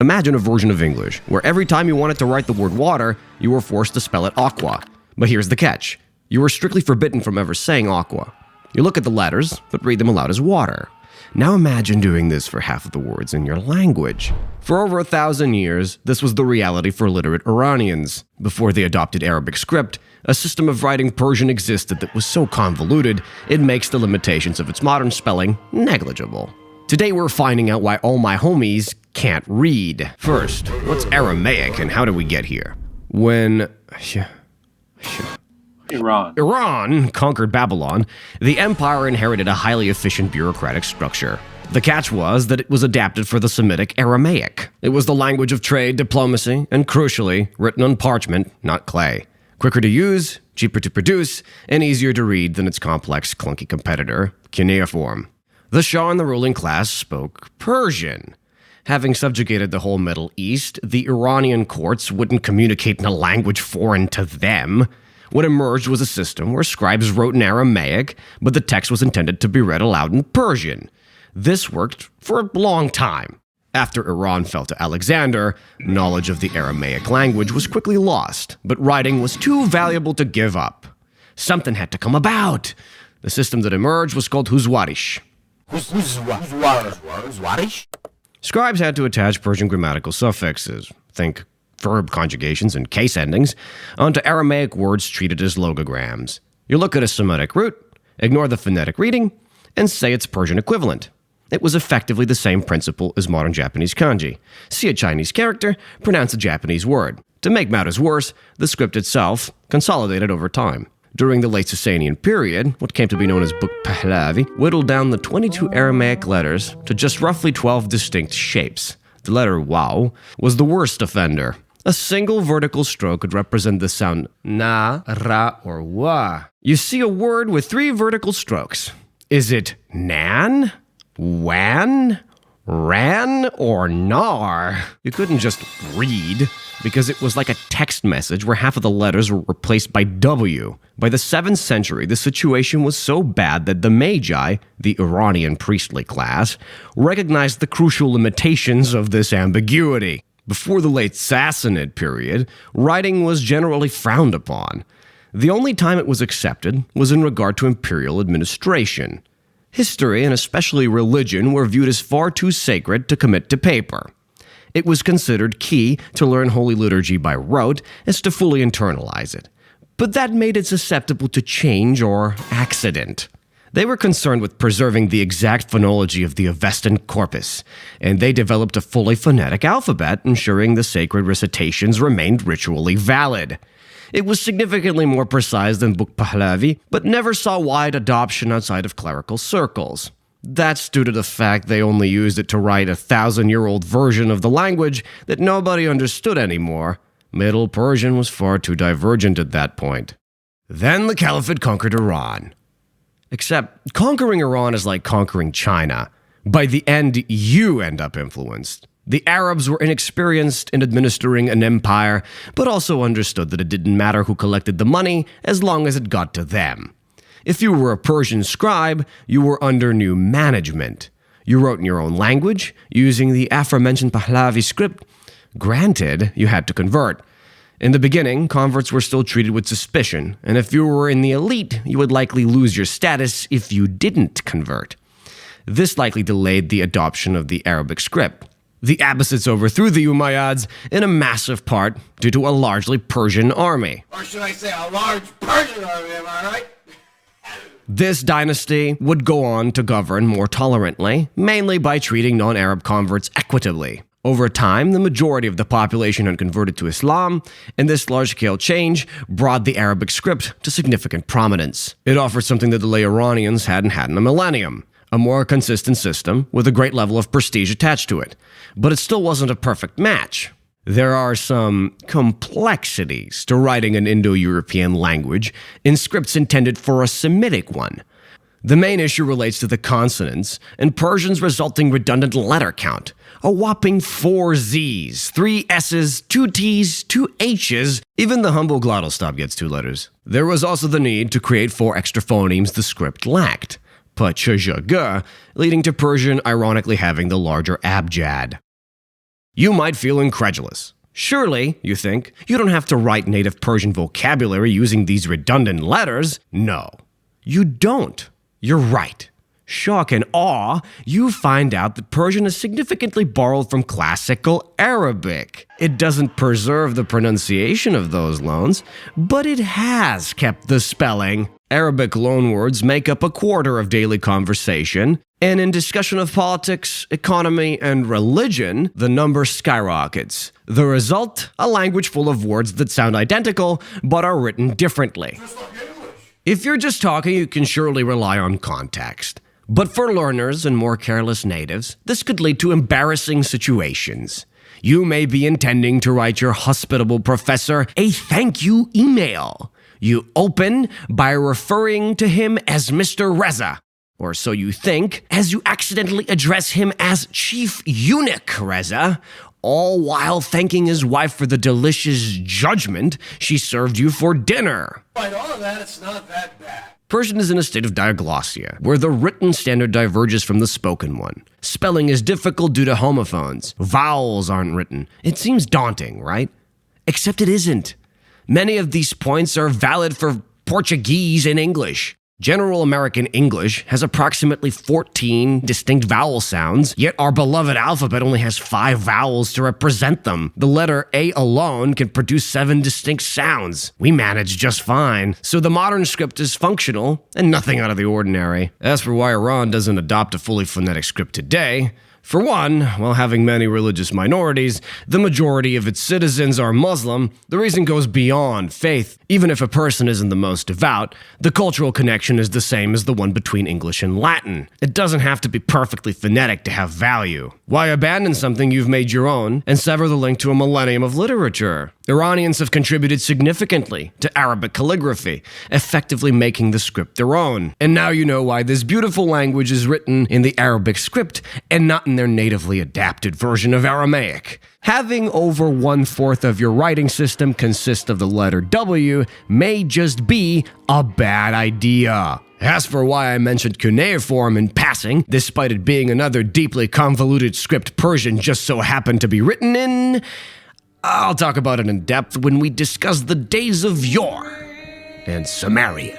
Imagine a version of English where every time you wanted to write the word water, you were forced to spell it aqua. But here's the catch. You were strictly forbidden from ever saying aqua. You look at the letters, but read them aloud as water. Now imagine doing this for half of the words in your language. For over 1,000 years, this was the reality for literate Iranians. Before they adopted Arabic script, a system of writing Persian existed that was so convoluted, it makes the limitations of its modern spelling negligible. Today we're finding out why all my homies can't read. First, what's Aramaic and how did we get here? When Iran conquered Babylon, the empire inherited a highly efficient bureaucratic structure. The catch was that it was adapted for the Semitic Aramaic. It was the language of trade, diplomacy, and crucially, written on parchment, not clay. Quicker to use, cheaper to produce, and easier to read than its complex, clunky competitor, cuneiform. The Shah and the ruling class spoke Persian. Having subjugated the whole Middle East, the Iranian courts wouldn't communicate in a language foreign to them. What emerged was a system where scribes wrote in Aramaic, but the text was intended to be read aloud in Persian. This worked for a long time. After Iran fell to Alexander, knowledge of the Aramaic language was quickly lost, but writing was too valuable to give up. Something had to come about. The system that emerged was called Huzwarish. Huzwarish? Scribes had to attach Persian grammatical suffixes, think verb conjugations and case endings, onto Aramaic words treated as logograms. You look at a Semitic root, ignore the phonetic reading, and say its Persian equivalent. It was effectively the same principle as modern Japanese kanji. See a Chinese character, pronounce a Japanese word. To make matters worse, the script itself consolidated over time. During the late Sasanian period, what came to be known as Book Pahlavi whittled down the 22 Aramaic letters to just roughly 12 distinct shapes. The letter waw was the worst offender. A single vertical stroke could represent the sound na, ra, or wa. You see a word with 3 vertical strokes. Is it nan, wan, ran, or nar? You couldn't just read, because it was like a text message where half of the letters were replaced by W. By the 7th century, the situation was so bad that the Magi, the Iranian priestly class, recognized the crucial limitations of this ambiguity. Before the late Sassanid period, writing was generally frowned upon. The only time it was accepted was in regard to imperial administration. History, and especially religion, were viewed as far too sacred to commit to paper. It was considered key to learn Holy Liturgy by rote as to fully internalize it. But that made it susceptible to change or accident. They were concerned with preserving the exact phonology of the Avestan corpus, and they developed a fully phonetic alphabet, ensuring the sacred recitations remained ritually valid. It was significantly more precise than Book Pahlavi, but never saw wide adoption outside of clerical circles. That's due to the fact they only used it to write a 1,000-year-old version of the language that nobody understood anymore. Middle Persian was far too divergent at that point. Then the Caliphate conquered Iran. Except, conquering Iran is like conquering China. By the end, you end up influenced. The Arabs were inexperienced in administering an empire, but also understood that it didn't matter who collected the money as long as it got to them. If you were a Persian scribe, you were under new management. You wrote in your own language, using the aforementioned Pahlavi script. Granted, you had to convert. In the beginning, converts were still treated with suspicion, and if you were in the elite, you would likely lose your status if you didn't convert. This likely delayed the adoption of the Arabic script. The Abbasids overthrew the Umayyads in a massive part due to a largely Persian army. Or should I say a large Persian army, am I right? This dynasty would go on to govern more tolerantly, mainly by treating non-Arab converts equitably. Over time, the majority of the population had converted to Islam, and this large-scale change brought the Arabic script to significant prominence. It offered something that the lay Iranians hadn't had in a millennium, a more consistent system with a great level of prestige attached to it. But it still wasn't a perfect match. There are some complexities to writing an Indo-European language in scripts intended for a Semitic one. The main issue relates to the consonants and Persian's resulting redundant letter count. A whopping 4 Z's, 3 S's, 2 T's, 2 H's, even the humble glottal stop gets 2 letters. There was also the need to create 4 extra phonemes the script lacked, leading to Persian ironically having the larger abjad. You might feel incredulous. Surely, you think, you don't have to write native Persian vocabulary using these redundant letters. No, you don't. You're right. Shock and awe, you find out that Persian is significantly borrowed from classical Arabic. It doesn't preserve the pronunciation of those loans, but it has kept the spelling. Arabic loanwords make up a quarter of daily conversation, and in discussion of politics, economy, and religion, the number skyrockets. The result? A language full of words that sound identical, but are written differently. Just like English. If you're just talking, you can surely rely on context. But for learners and more careless natives, this could lead to embarrassing situations. You may be intending to write your hospitable professor a thank you email. You open by referring to him as Mr. Reza, or so you think, as you accidentally address him as Chief Eunuch Reza, all while thanking his wife for the delicious judgment she served you for dinner. Despite all of that, it's not that bad. Persian is in a state of diglossia, where the written standard diverges from the spoken one. Spelling is difficult due to homophones. Vowels aren't written. It seems daunting, right? Except it isn't. Many of these points are valid for Portuguese and English. General American English has approximately 14 distinct vowel sounds, yet our beloved alphabet only has 5 vowels to represent them. The letter A alone can produce 7 distinct sounds. We manage just fine. So the modern script is functional and nothing out of the ordinary. As for why Iran doesn't adopt a fully phonetic script today, for one, while having many religious minorities, the majority of its citizens are Muslim. The reason goes beyond faith. Even if a person isn't the most devout, the cultural connection is the same as the one between English and Latin. It doesn't have to be perfectly phonetic to have value. Why abandon something you've made your own and sever the link to a millennium of literature? Iranians have contributed significantly to Arabic calligraphy, effectively making the script their own. And now you know why this beautiful language is written in the Arabic script and not in their natively adapted version of Aramaic. Having over 1/4 of your writing system consist of the letter W may just be a bad idea. As for why I mentioned cuneiform in passing, despite it being another deeply convoluted script Persian just so happened to be written in, I'll talk about it in depth when we discuss the days of yore and Sumerian.